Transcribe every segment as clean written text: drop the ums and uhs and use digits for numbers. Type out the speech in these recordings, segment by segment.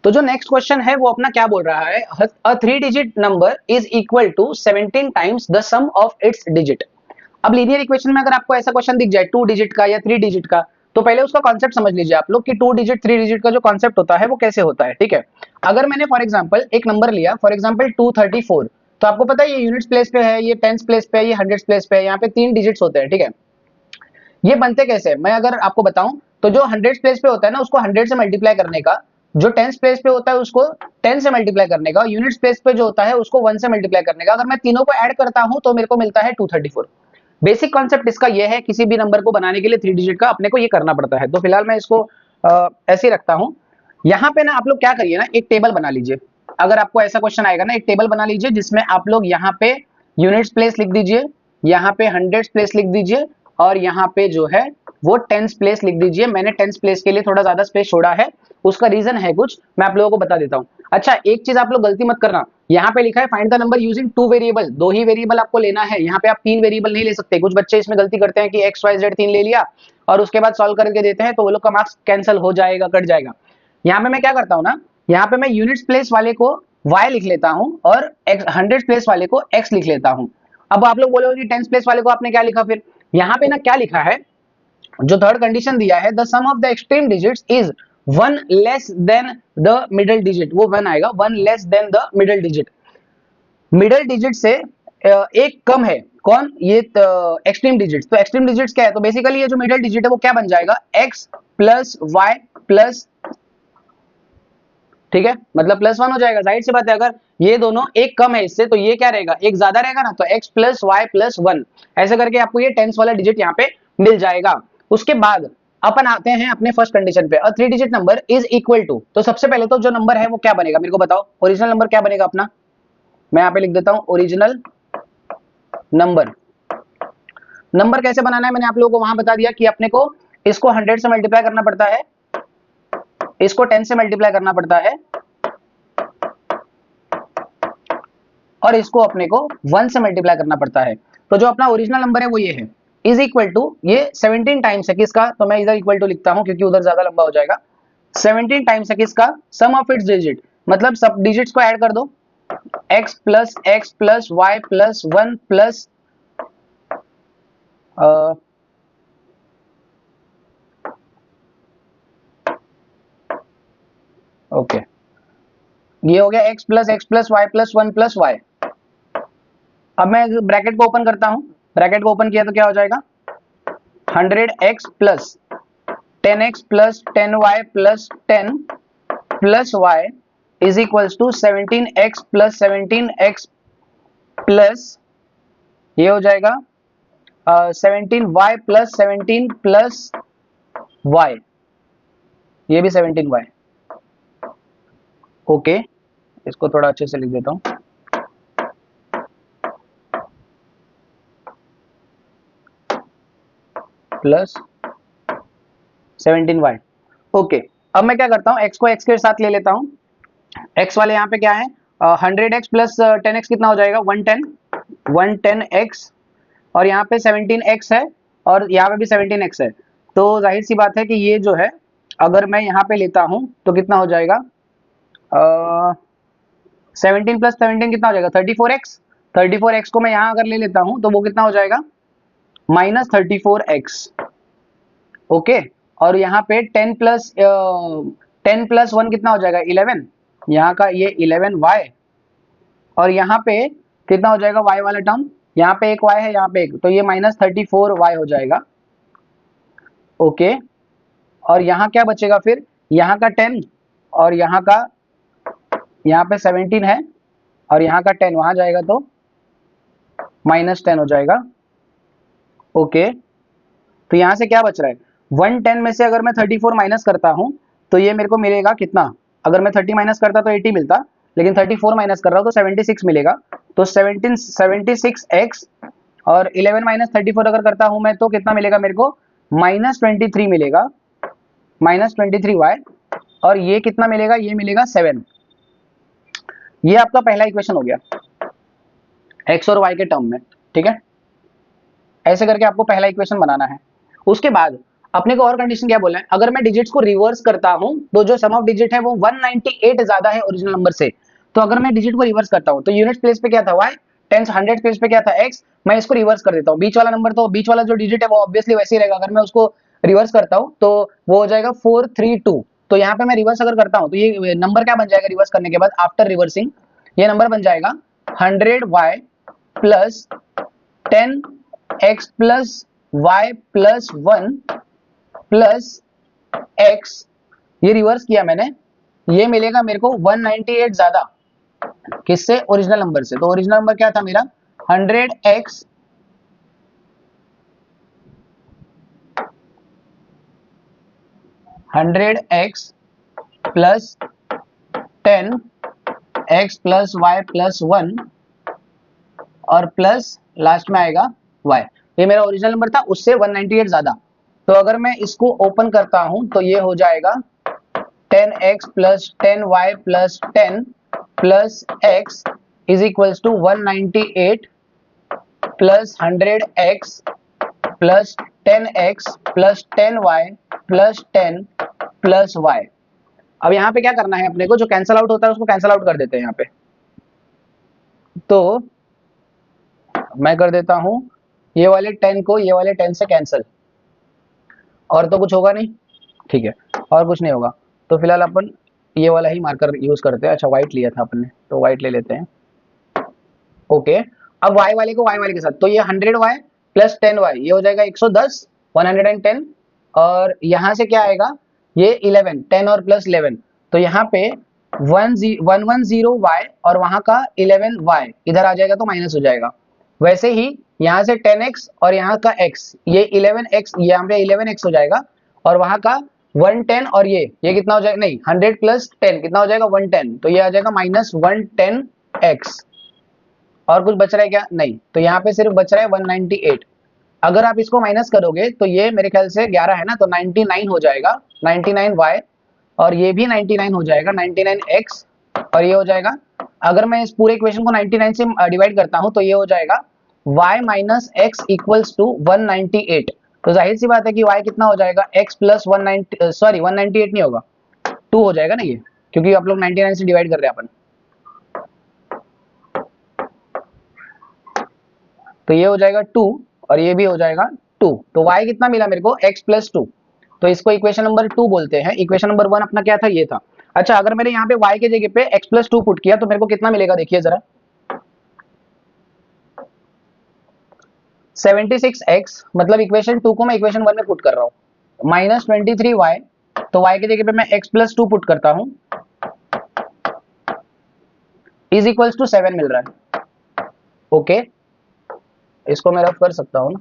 तो जो next question है वो अपना क्या बोल रहा है, a 3 digit number is equal to 17 times the sum of its digit. अब लीनियर इक्वेशन में अगर आपको ऐसा क्वेश्चन दिख जाए 2 डिजिट का या 3 डिजिट का, तो पहले उसका कॉन्सेप्ट समझ लीजिए आप लोग कि 2 डिजिट 3 डिजिट का जो कॉन्सेप्ट होता है वो कैसे होता है। ठीक है, अगर मैंने फॉर एग्जांपल एक नंबर लिया, फॉर एग्जांपल 234, तो आपको पता है ये यूनिट्स प्लेस पे है, ये टेंस प्लेस पे है, ये हंड्रेड्स प्लेस पे है, यहाँ पे 3 डिजिट्स होते हैं। ठीक है, ये बनते कैसे, मैं अगर आपको बताऊं तो जो हंड्रेड्स प्लेस पे होता है ना उसको 100 से मल्टीप्लाई करने का, जो टेंस प्लेस पे होता है उसको 10 से मल्टीप्लाई करने का, यूनिट्स प्लेस पे जो होता है उसको 1 से मल्टीप्लाई करने का, अगर मैं तीनों को ऐड करता हूं तो मेरे को मिलता है 234। बेसिक कॉन्सेप्ट इसका ये है, किसी भी नंबर को बनाने के लिए 3 डिजिट का अपने को ये करना पड़ता है। तो फिलहाल मैं इसको ऐसे ही रखता हूं। यहाँ पे ना आप लोग क्या करिए ना, एक टेबल बना लीजिए। अगर आपको ऐसा क्वेश्चन आएगा ना, एक टेबल बना लीजिए जिसमें आप लोग यहाँ पे यूनिट्स प्लेस लिख दीजिए, यहाँ पे हंड्रेड्स प्लेस लिख दीजिए, और यहाँ पे जो है वो टेंस प्लेस लिख दीजिए। मैंने टेंस प्लेस के लिए थोड़ा ज्यादा स्पेस छोड़ा है, उसका रीजन है कुछ, मैं आप लोगों को बता देता हूँ। अच्छा, एक चीज आप लोग गलती मत करना, यहाँ पे लिखा है find the number using 2 variable, 2 he variable आपको लेना है, यहाँ पे आप 3 वेरिएबल नहीं ले सकते। कुछ बच्चे इसमें गलती करते हैं कि एक्स वाई जेड 3 ले लिया और उसके बाद सॉल्व करके देते हैं, तो वो लोग का मार्क्स कैंसिल हो जाएगा, कट जाएगा। यहाँ पे मैं क्या करता हूँ ना, यहाँ पे मैं यूनिट्स प्लेस वाले को y लिख लेता हूँ और हंड्रेड प्लेस वाले को x लिख लेता हूँ। अब आप लोग बोलोगे कि टेंस प्लेस वाले को आपने क्या लिखा, फिर यहाँ पे ना क्या लिखा है, जो थर्ड कंडीशन दिया है, the sum of the extreme digits is 1 less than the middle digit, वो 1 आएगा, 1 less than the middle digit. Middle digit से एक कम है, कौन, ये एक्सट्रीम डिजिट्स। तो एक्सट्रीम डिजिट्स क्या है, तो बेसिकली ये जो मिडिल डिजिट है वो क्या बन जाएगा, x प्लस वाई प्लस, ठीक है, मतलब +1 हो जाएगा। जाहिर सी बात है, अगर ये दोनों एक कम है इससे तो ये क्या रहेगा, एक ज्यादा रहेगा ना, तो x प्लस वाई प्लस 1, ऐसे करके आपको ये टेंस वाला डिजिट यहाँ पे मिल जाएगा। उसके बाद अपन आते हैं अपने फर्स्ट कंडीशन पे, 3 digit number is equal to, तो सबसे पहले तो जो नंबर है वो क्या बनेगा, मेरे को बताओ, ओरिजिनल नंबर क्या बनेगा अपना, मैं यहाँ पे लिख देता हूँ ओरिजिनल नंबर। नंबर कैसे बनाना है मैंने आप लोगों को वहां बता दिया कि अपने को इसको 100 से मल्टीप्लाई करना पड़ता है, इसको 10 से मल्टीप्लाई करना पड़ता है, और इसको अपने को 1 से मल्टीप्लाई करना पड़ता है। तो जो अपना ओरिजिनल नंबर है वो ये है, इज इक्वल टू, ये 17 टाइम्स है किसका, तो मैं इधर इक्वल टू लिखता हूं क्योंकि उधर ज्यादा लंबा हो जाएगा। 17 टाइम्स है किसका, सम ऑफ इट्स डिजिट, मतलब सब डिजिट्स को ऐड कर दो, x plus y plus 1 plus okay, ये हो गया x plus y plus 1 plus y. अब मैं ब्रैकेट को ओपन करता हूं, ब्रैकेट को ओपन किया तो क्या हो जाएगा, 100x plus 10x plus 10y plus 10 plus y is equals to 17x plus 17x plus, ये हो जाएगा 17y प्लस 17 प्लस y, ये भी 17y। ओके, इसको थोड़ा अच्छे से लिख देता हूं, प्लस 17y। ओके, अब मैं क्या करता हूँ, x को x के साथ ले लेता हूँ, x वाले यहाँ पे क्या है, 100x प्लस 10x कितना हो जाएगा, 110x, और यहाँ पे 17x है और यहाँ पे भी 17x है। तो जाहिर सी बात है कि ये जो है अगर मैं यहाँ पे लेता हूँ तो कितना हो जाएगा, 17 प्लस 17 कितना हो जाएगा, 34x। 34x को मैं यहाँ अगर ले लेता हूँ तो वो कितना हो जाएगा, -34x। ओके, और यहाँ पे 10 प्लस 1 कितना हो जाएगा, 11, यहाँ का ये 11y, और यहाँ पे कितना हो जाएगा y वाला टर्म, यहाँ पे एक y है, यहाँ पे एक, तो ये -34y हो जाएगा। ओके, और यहाँ क्या बचेगा फिर, यहाँ का 10 और यहाँ का, यहाँ पे 17 है और यहाँ का 10 वहां जाएगा तो -10 हो जाएगा। ओके, तो यहाँ से क्या बच रहा है, 110 में से अगर मैं 34 माइनस करता हूँ तो ये मेरे को मिलेगा कितना, अगर मैं 30 माइनस करता तो 80 मिलता, लेकिन 34 माइनस कर रहा हूँ तो 76 मिलेगा। तो 76x और 11 माइनस 34 अगर करता हूँ मैं तो कितना मिलेगा मेरे को, -23 मिलेगा, -23y, और ये कितना मिलेगा, ये मिलेगा 7। ये आपका पहला इक्वेशन हो गया x और y के टर्म में। ठीक है, ऐसे करके आपको पहला इक्वेशन बनाना है। उसके बाद अपने को और कंडीशन क्या बोला है, अगर मैं डिजिट्स को रिवर्स करता हूं तो जो सम ऑफ डिजिट है वो 198 ज्यादा है ओरिजिनल नंबर से। तो अगर मैं डिजिट को रिवर्स करता हूं तो यूनिट प्लेस पे क्या था y, टेंस हंड्रेड प्लेस पे क्या था x, मैं इसको रिवर्स कर देता हूं, बीच वाला नंबर तो बीच वाला जो डिजिट है वो ऑब्वियसली वैसे ही रहेगा, अगर मैं उसको रिवर्स करता हूं तो वो हो जाएगा 432। तो यहाँ पे मैं रिवर्स अगर करता हूं तो ये नंबर क्या बन जाएगा रिवर्स करने के बाद आफ्टर रिवर्सिंग, ये नंबर बन जाएगा 100y plus 10x plus y plus 1 plus x, ये रिवर्स किया मैंने, ये मिलेगा मेरे को 198 ज्यादा किससे, ओरिजिनल नंबर से। तो ओरिजिनल नंबर क्या था मेरा 100x plus 10x plus y plus 1 और प्लस लास्ट में आएगा y, ये मेरा ओरिजिनल नंबर था उससे 198 ज्यादा। तो अगर मैं इसको ओपन करता हूं तो ये हो जाएगा 10x plus 10y plus 10 plus x is equals to 198 plus 100x plus 10x plus 10y plus 10 plus y। अब यहाँ पे क्या करना है अपने को, जो कैंसल आउट होता है उसको कैंसल आउट कर देते हैं यहाँ पे। तो मैं कर देता हूं ये वाले 10 को ये वाले 10 से कैंसिल, और तो कुछ होगा नहीं, ठीक है, और कुछ नहीं होगा। तो फिलहाल अपन ये वाला ही मार्कर यूज करते हैं। अच्छा व्हाइट लिया था अपन ने, तो व्हाइट ले लेते हैं। ओके, अब y वाले को y वाले के साथ, तो ये 100y प्लस 10y ये हो जाएगा 110, 110, और यहाँ से क्या आएगा ये 11, 10 और प्लस 11, तो यहाँ पे 110y और वहां का 11y इधर आ जाएगा तो माइनस हो जाएगा। वैसे ही यहाँ से 10x और यहाँ का x, ये 11x यहाँ पे 11x हो जाएगा, और वहां का 110 और ये कितना हो जाएगा, नहीं 100 प्लस 10 कितना हो जाएगा 110, तो ये आ जाएगा माइनस 110x। और कुछ बच रहा है क्या, नहीं, तो यहाँ पे सिर्फ बच रहा है 198। अगर आप इसको माइनस करोगे तो ये मेरे ख्याल से 11 है ना, तो 99 हो जाएगा 99y, और ये भी 99 हो जाएगा 99x, और ये हो जाएगा, अगर मैं इस पूरे इक्वेशन को 99 से डिवाइड करता हूं तो ये हो जाएगा y minus x equals to 198। तो जाहिर सी बात है कि y कितना हो जाएगा x प्लस 190, सॉरी 198 नहीं होगा 2 हो जाएगा ना ये, क्योंकि आप लोग 99 से डिवाइड कर रहे हैं अपन। तो ये हो जाएगा 2 और ये भी हो जाएगा 2, तो y कितना मिला मेरे को x प्लस 2, तो इसको इक्वेशन नंबर 2 बोलते हैं। इक्वेशन नंबर 1 अपना क्या था, ये था। अच्छा अगर मैंने यहाँ पे y के जगह पे x प्लस 2 पुट किया तो मेरे को कितना मिलेगा, देखिए जरा 76x, मतलब इक्वेशन 2 को मैं इक्वेशन 1 में पुट कर रहा हूँ, माइनस 23y, तो y के जगह पे मैं x प्लस 2 पुट करता हूँ, इज इक्वल्स टू 7 मिल रहा है। ओके, इसको मैं रफ कर सकता हूँ ना,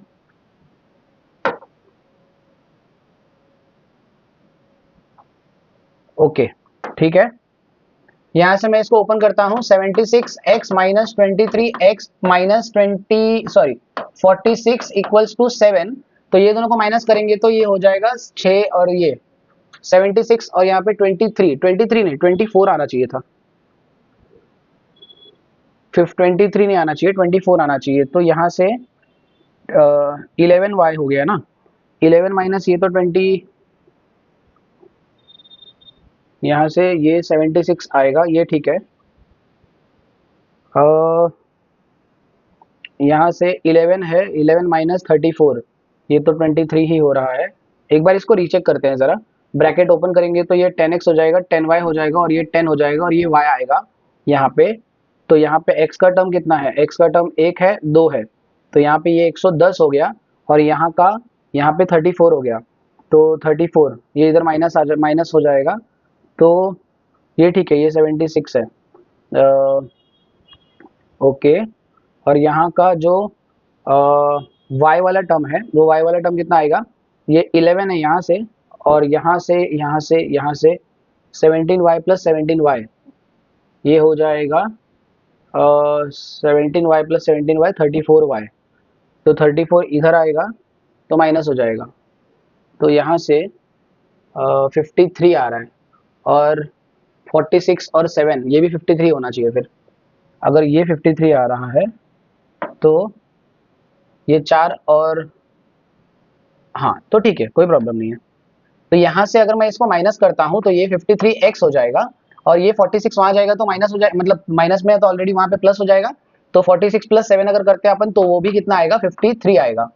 ओके ठीक है। यहां से मैं इसको ओपन करता हूं, 76x minus 23x minus 46 equals to 7, तो ये दोनों को माइनस करेंगे तो ये हो जाएगा 6, और ये 76 और यहाँ पे 23 नहीं 24 आना चाहिए था, 23 नहीं आना चाहिए 24 आना चाहिए। तो यहाँ से 11y हो गया ना, 11 माइनस ये तो 20, यहाँ से ये 76 आएगा, ये ठीक है। यहाँ से 11 है, 11 माइनस 34, ये तो 23 ही हो रहा है। एक बार इसको रीचेक करते हैं जरा, ब्रैकेट ओपन करेंगे तो ये 10x हो जाएगा, 10y हो जाएगा, और ये 10 हो जाएगा, और ये y आएगा यहाँ पे। तो यहाँ पे x का टर्म कितना है, x का टर्म 1 है 2 है, तो यहाँ पे ये 110 हो गया, और यहाँ का यहाँ पे 34 हो गया, तो 34 ये इधर माइनस हो जाएगा, तो ये ठीक है, ये 76 है। ओके, और यहाँ का जो y वाला टर्म है, वो y वाला टर्म कितना आएगा, ये 11 है यहाँ से, और यहाँ से 17y प्लस 17y, ये हो जाएगा 17y प्लस 17y 34y, तो 34 इधर आएगा तो माइनस हो जाएगा, तो यहाँ से 53 आ रहा है, और 46 और 7 ये भी 53 होना चाहिए। फिर अगर ये 53 आ रहा है तो ये 4 और हाँ तो ठीक है, कोई प्रॉब्लम नहीं है। तो यहाँ से अगर मैं इसको माइनस करता हूँ तो ये 53x हो जाएगा, और ये 46 वहां जाएगा तो माइनस हो जाए, मतलब माइनस में है तो ऑलरेडी वहां पे प्लस हो जाएगा। तो 46 प्लस 7 अगर करते हैं अपन तो वो भी कितना आएगा, 53 आएगा।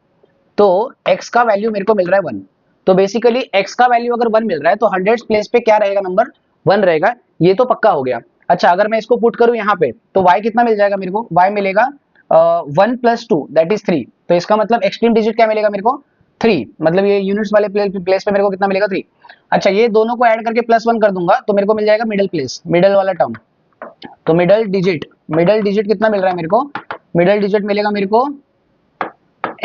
तो x का वैल्यू मेरे को मिल रहा है 1। तो बेसिकली x का वैल्यू अगर 1 मिल रहा है तो 100 प्लेस पे क्या रहेगा, नंबर 1 रहेगा, ये तो पक्का हो गया। अच्छा अगर मैं इसको पुट करूं यहाँ पे तो y कितना मिल जाएगा मेरे को, y मिलेगा 1 + 2 दैट इज 3। तो इसका मतलब एक्सट्रीम डिजिट क्या मिलेगा मेरे को, 3, मतलब ये यूनिट्स वाले प्लेस पे मेरे को कितना मिलेगा, 3। अच्छा ये दोनों को ऐड करके +1 कर दूंगा तो मेरे को मिल जाएगा मिडिल प्लेस, मिडिल वाला टर्म। तो मिडिल डिजिट कितना मिल रहा है मेरे को, मिडिल डिजिट मिलेगा मेरे को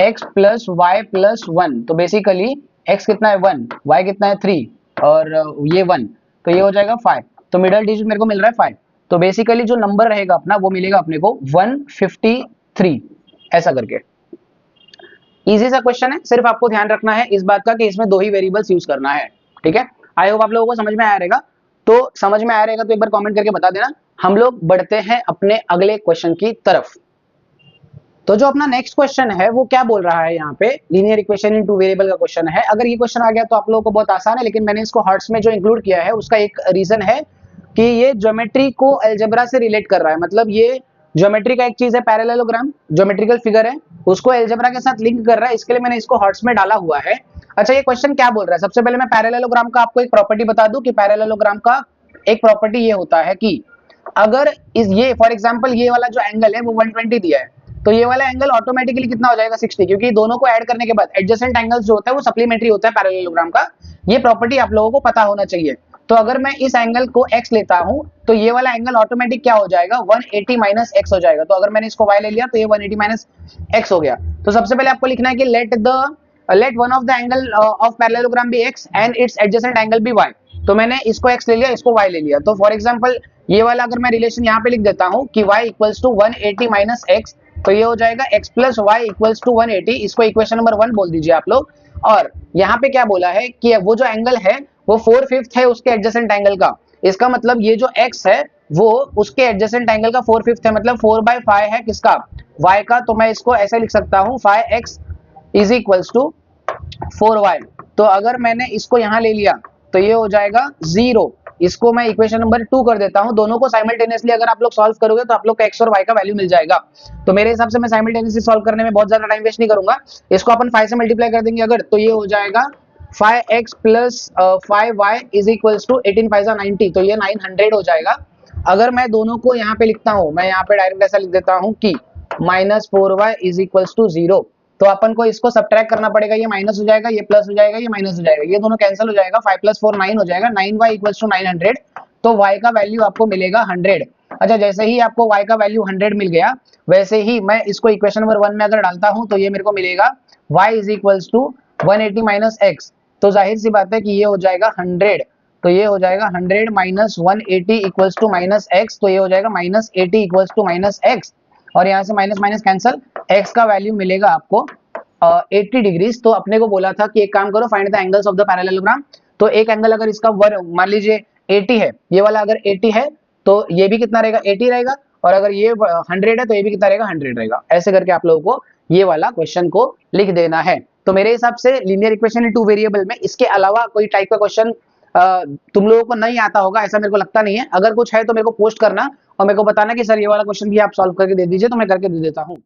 x प्लस वाई प्लस 1। तो बेसिकली x कितना है 1, y कितना है 3, और ये 1, तो ये हो जाएगा 5। तो मिडिल डिजिट मेरे को मिल रहा है 5। तो बेसिकली जो नंबर रहेगा अपना वो मिलेगा अपने को 153, ऐसा करके। इजी सा क्वेश्चन है, सिर्फ आपको ध्यान रखना है इस बात का कि इसमें 2 ही वेरिएबल्स यूज करना है, ठीक है। आई होप आप लोगों को समझ में आया रहेगा। तो समझ में आया रहेगा तो एक बार कमेंट करके बता देना। हम लोग बढ़ते हैं अपने अगले क्वेश्चन की तरफ। तो जो अपना नेक्स्ट क्वेश्चन है वो क्या बोल रहा है यहाँ पे, linear equation in two variable का क्वेश्चन है। अगर ये क्वेश्चन आ गया तो आप लोगों को बहुत आसान है, लेकिन मैंने इसको हर्ट्स में जो इंक्लूड किया है उसका एक रीजन है कि ये ज्योमेट्री को अलजेब्रा से रिलेट कर रहा है। मतलब ये ज्योमेट्री का एक चीज है, पैरेललोग्राम ज्योमेट्रिकल फिगर है, उसको अलजेब्रा के साथ लिंक कर रहा है, इसके लिए मैंने इसको हर्ट्स में डाला हुआ है। अच्छा ये क्वेश्चन क्या बोल रहा है, सबसे पहले मैं पैरेललोग्राम का आपको एक प्रॉपर्टी बता दूं कि पैरेललोग्राम का एक प्रॉपर्टी ये होता है कि अगर इस ये फॉर एग्जांपल ये वाला जो एंगल है वो 120 दिया है, तो ये वाला एंगल ऑटोमेटिकली कितना हो जाएगा 60, क्योंकि दोनों को ऐड करने के बाद एडजेसेंट एंगल्स जो होता है वो सप्लीमेंट्री होता है पैरेललोग्राम का। ये प्रॉपर्टी आप लोगों को पता होना चाहिए। तो अगर मैं इस एंगल को x लेता हूं तो ये वाला एंगल ऑटोमेटिक क्या हो जाएगा, 180 माइनस x हो जाएगा। तो अगर मैंने इसको y ले लिया तो ये 180 माइनस x हो गया। तो सबसे पहले आपको लिखना है कि let one of the angle of parallelogram be x and its adjacent angle be y। तो मैंने इसको x ले लिया, इसको y ले लिया। तो फॉर एग्जांपल ये वाला अगर मैं रिलेशन यहाँ पे लिख देता हूँ कि y equals to 180 minus x, तो ये हो जाएगा x plus y equals to 180। इसको इक्वेशन नंबर 1 बोल दीजिए आप लोग। और यहाँ पे क्या बोला है कि वो जो एंगल है वो 4/5 है उसके एडजेसेंट एंगल का। इसका मतलब ये जो x है वो उसके एडजेसेंट एंगल का 4/5 है, मतलब 4/5 है किसका, y का। तो मैं इसको ऐसे लिख सकता हूँ 5x is equals to 4y। तो अगर मैंने इसको यहाँ ले लिया तो ये हो जाएगा 0। इसको मैं इक्वेशन नंबर 2 कर देता हूं। दोनों को साइमल्टेनियसली अगर आप लोग सॉल्व करोगे तो आप लोग को x और y का वैल्यू मिल जाएगा। तो मेरे हिसाब से मैं साइमल्टेनियसली सॉल्व करने में बहुत ज्यादा टाइम वेस्ट नहीं करूंगा। इसको अपन 5 से मल्टीप्लाई कर देंगे अगर, तो ये हो जाएगा 5x plus 5y is equals to 18 5 90। तो ये 900 हो जाएगा। अगर मैं दोनों को यहाँ पे लिखता हूँ, मैं यहाँ पे डायरेक्ट ऐसा लिख देता हूँ कि -4y इज इक्वल्स टू 0। तो अपन को इसको सब्ट्रैक्ट करना पड़ेगा, ये माइनस हो जाएगा, ये प्लस हो जाएगा, ये माइनस हो जाएगा, ये दोनों कैंसिल हो जाएगा। 5 + 4 9 हो जाएगा, 9y इक्वल्स टू 900। तो y का वैल्यू आपको मिलेगा 100। अच्छा जैसे ही आपको y का वैल्यू 100 मिल गया, वैसे ही मैं इसको इक्वेशन नंबर 1 में अगर डालता हूं तो ये मेरे को मिलेगा y is equals to 180 minus x। तो जाहिर सी बात है कि ये हो जाएगा 100। तो ये हो जाएगा 100 minus 180 equals to minus x। तो ये हो जाएगा -80 इक्वल्स टू माइनस x, और यहाँ से माइनस माइनस कैंसिल, x का वैल्यू मिलेगा आपको 80 डिग्रीज। तो अपने को बोला था कि एक काम करो, find the angles of the parallelogram. तो एक एंगल अगर इसका मान लीजिए 80 है, ये वाला अगर 80 है तो ये भी कितना रहेगा, 80 रहेगा। और अगर ये 100 है तो ये भी कितना रहेगा, 100 रहेगा। ऐसे करके आप लोगों को ये वाला क्वेश्चन को लिख देना है। तो मेरे हिसाब से linear equation in two variable में इसके अलावा कोई टाइप का क्वेश्चन तुम लोगों को नहीं आता होगा, ऐसा मेरे को लगता नहीं है। अगर कुछ है तो मेरे को पोस्ट करना और मेरे को बताना कि सर ये वाला क्वेश्चन भी आप सॉल्व करके दे दीजिए, तो मैं करके दे देता हूँ।